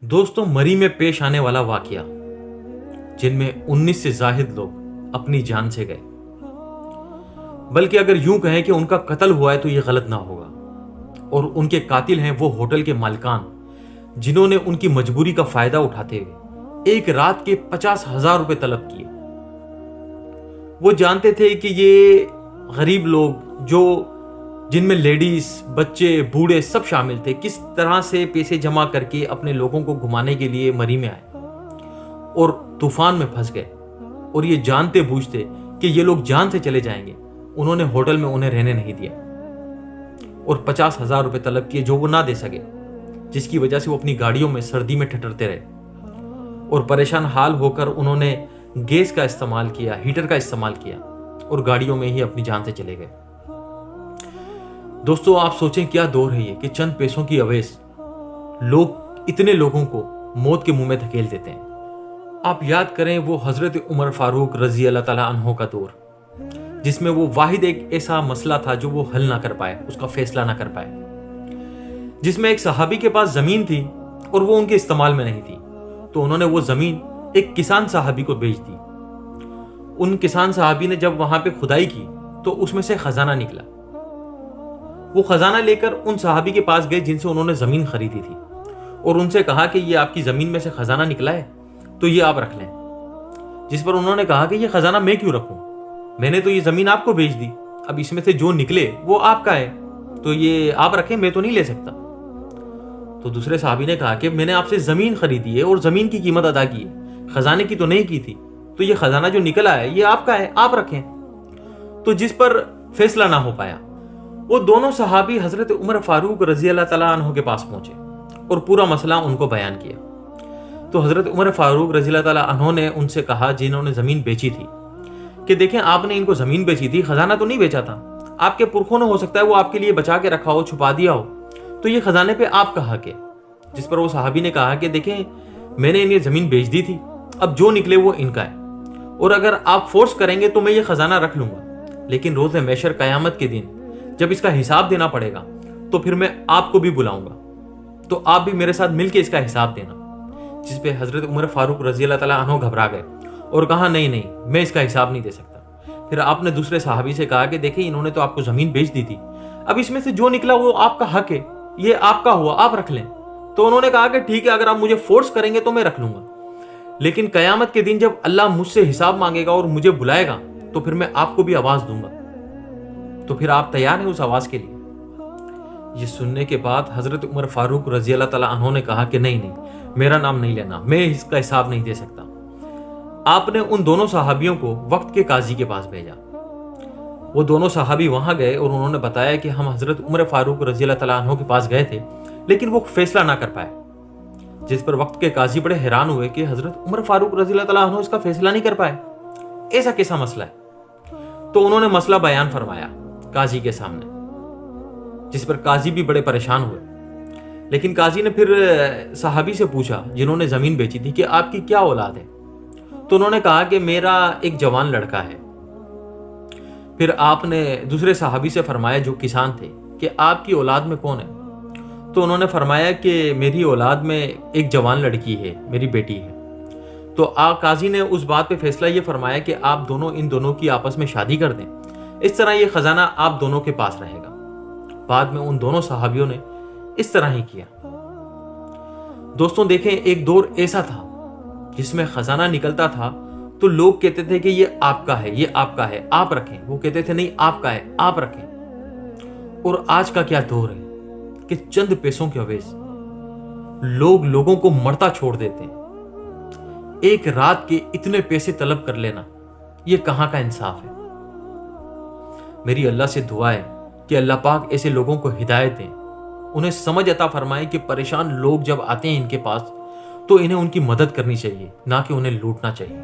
دوستوں، مری میں پیش آنے والا واقعہ جن میں 19 سے زائد لوگ اپنی جان سے گئے، بلکہ اگر یوں کہیں کہ ان کا قتل ہوا ہے تو یہ غلط نہ ہوگا، اور ان کے قاتل ہیں وہ ہوٹل کے مالکان جنہوں نے ان کی مجبوری کا فائدہ اٹھاتے ہوئے ایک رات کے 50,000 روپے طلب کیے۔ وہ جانتے تھے کہ یہ غریب لوگ جن میں لیڈیز، بچے، بوڑھے سب شامل تھے، کس طرح سے پیسے جمع کر کے اپنے لوگوں کو گھمانے کے لیے مری میں آئے اور طوفان میں پھنس گئے، اور یہ جانتے بوجھتے کہ یہ لوگ جان سے چلے جائیں گے انہوں نے ہوٹل میں انہیں رہنے نہیں دیا اور 50,000 روپے طلب کیے جو وہ نہ دے سکے، جس کی وجہ سے وہ اپنی گاڑیوں میں سردی میں ٹھٹرتے رہے، اور پریشان حال ہو کر انہوں نے گیس کا استعمال کیا، ہیٹر کا استعمال کیا، اور گاڑیوں میں ہی اپنی جان سے چلے گئے۔ دوستو، آپ سوچیں کیا دور ہے یہ کہ چند پیسوں کی اویس لوگ اتنے لوگوں کو موت کے منہ میں دھکیل دیتے ہیں۔ آپ یاد کریں وہ حضرت عمر فاروق رضی اللہ تعالیٰ عنہ کا دور، جس میں وہ واحد ایک ایسا مسئلہ تھا جو وہ حل نہ کر پائے، اس کا فیصلہ نہ کر پائے، جس میں ایک صحابی کے پاس زمین تھی اور وہ ان کے استعمال میں نہیں تھی، تو انہوں نے وہ زمین ایک کسان صحابی کو بیچ دی۔ ان کسان صحابی نے جب وہاں پہ کھدائی کی تو اس میں سے خزانہ نکلا۔ وہ خزانہ لے کر ان صحابی کے پاس گئے جن سے انہوں نے زمین خریدی تھی، اور ان سے کہا کہ یہ آپ کی زمین میں سے خزانہ نکلا ہے تو یہ آپ رکھ لیں۔ جس پر انہوں نے کہا کہ یہ خزانہ میں کیوں رکھوں، میں نے تو یہ زمین آپ کو بیچ دی، اب اس میں سے جو نکلے وہ آپ کا ہے، تو یہ آپ رکھیں، میں تو نہیں لے سکتا۔ تو دوسرے صحابی نے کہا کہ میں نے آپ سے زمین خریدی ہے اور زمین کی قیمت ادا کی ہے، خزانے کی تو نہیں کی تھی، تو یہ خزانہ جو نکلا ہے یہ آپ کا ہے، آپ رکھیں۔ تو جس پر فیصلہ نہ ہو پایا، وہ دونوں صحابی حضرت عمر فاروق رضی اللہ تعالیٰ عنہ کے پاس پہنچے اور پورا مسئلہ ان کو بیان کیا۔ تو حضرت عمر فاروق رضی اللہ تعالیٰ عنہ نے ان سے کہا جنہوں نے زمین بیچی تھی کہ دیکھیں، آپ نے ان کو زمین بیچی تھی، خزانہ تو نہیں بیچا تھا، آپ کے پرکھوں نے ہو سکتا ہے وہ آپ کے لیے بچا کے رکھا ہو، چھپا دیا ہو، تو یہ خزانے پہ آپ کا حق ہے۔ جس پر وہ صحابی نے کہا کہ دیکھیں، میں نے انہیں زمین بیچ دی تھی، اب جو نکلے وہ ان کا ہے، اور اگر آپ فورس کریں گے تو میں یہ خزانہ رکھ لوں گا، لیکن روز محشر قیامت کے دن جب اس کا حساب دینا پڑے گا تو پھر میں آپ کو بھی بلاؤں گا، تو آپ بھی میرے ساتھ مل کے اس کا حساب دینا۔ جس پہ حضرت عمر فاروق رضی اللہ تعالیٰ عنہ گھبرا گئے اور کہا نہیں، میں اس کا حساب نہیں دے سکتا۔ پھر آپ نے دوسرے صحابی سے کہا کہ دیکھیں، انہوں نے تو آپ کو زمین بیچ دی تھی، اب اس میں سے جو نکلا وہ آپ کا حق ہے، یہ آپ کا ہوا، آپ رکھ لیں۔ تو انہوں نے کہا کہ ٹھیک ہے، اگر آپ مجھے فورس کریں گے تو میں رکھ لوں گا، لیکن قیامت کے دن جب اللہ مجھ سے حساب مانگے گا اور مجھے بلائے گا تو پھر میں آپ کو بھی آواز دوں گا، تو پھر آپ تیار ہیں اس آواز کے لیے؟ یہ سننے کے بعد حضرت عمر فاروق رضی اللہ تعالیٰ عنہ نے کہا کہ نہیں، میرا نام نہیں لینا، میں اس کا حساب نہیں دے سکتا۔ آپ نے ان دونوں صحابیوں کو وقت کے قاضی کے پاس بھیجا۔ وہ دونوں صحابی وہاں گئے اور انہوں نے بتایا کہ ہم حضرت عمر فاروق رضی اللہ تعالیٰ عنہ کے پاس گئے تھے لیکن وہ فیصلہ نہ کر پائے۔ جس پر وقت کے قاضی بڑے حیران ہوئے کہ حضرت عمر فاروق رضی اللہ تعالیٰ عنہ اس کا فیصلہ نہیں کر پائے، ایسا کیسا مسئلہ ہے؟ تو انہوں نے مسئلہ بیان فرمایا قاضی کے سامنے، جس پر قاضی بھی بڑے پریشان ہوئے۔ لیکن قاضی نے پھر صحابی سے پوچھا جنہوں نے زمین بیچی تھی کہ آپ کی کیا اولاد ہے؟ تو انہوں نے کہا کہ میرا ایک جوان لڑکا ہے۔ پھر آپ نے دوسرے صحابی سے فرمایا جو کسان تھے کہ آپ کی اولاد میں کون ہے؟ تو انہوں نے فرمایا کہ میری اولاد میں ایک جوان لڑکی ہے، میری بیٹی ہے۔ تو قاضی نے اس بات پہ فیصلہ یہ فرمایا کہ آپ دونوں ان دونوں کی آپس میں شادی کر دیں، اس طرح یہ خزانہ آپ دونوں کے پاس رہے گا۔ بعد میں ان دونوں صحابیوں نے اس طرح ہی کیا۔ دوستوں دیکھیں، ایک دور ایسا تھا جس میں خزانہ نکلتا تھا تو لوگ کہتے تھے کہ یہ آپ کا ہے، یہ آپ کا ہے، آپ رکھیں۔ وہ کہتے تھے نہیں، آپ کا ہے، آپ رکھیں۔ اور آج کا کیا دور ہے کہ چند پیسوں کے عوض لوگ لوگوں کو مرتا چھوڑ دیتے ہیں۔ ایک رات کے اتنے پیسے طلب کر لینا، یہ کہاں کا انصاف ہے؟ میری اللہ سے دعا ہے کہ اللہ پاک ایسے لوگوں کو ہدایت دیں، انہیں سمجھ عطا فرمائے کہ پریشان لوگ جب آتے ہیں ان کے پاس تو انہیں ان کی مدد کرنی چاہیے، نہ کہ انہیں لوٹنا چاہیے۔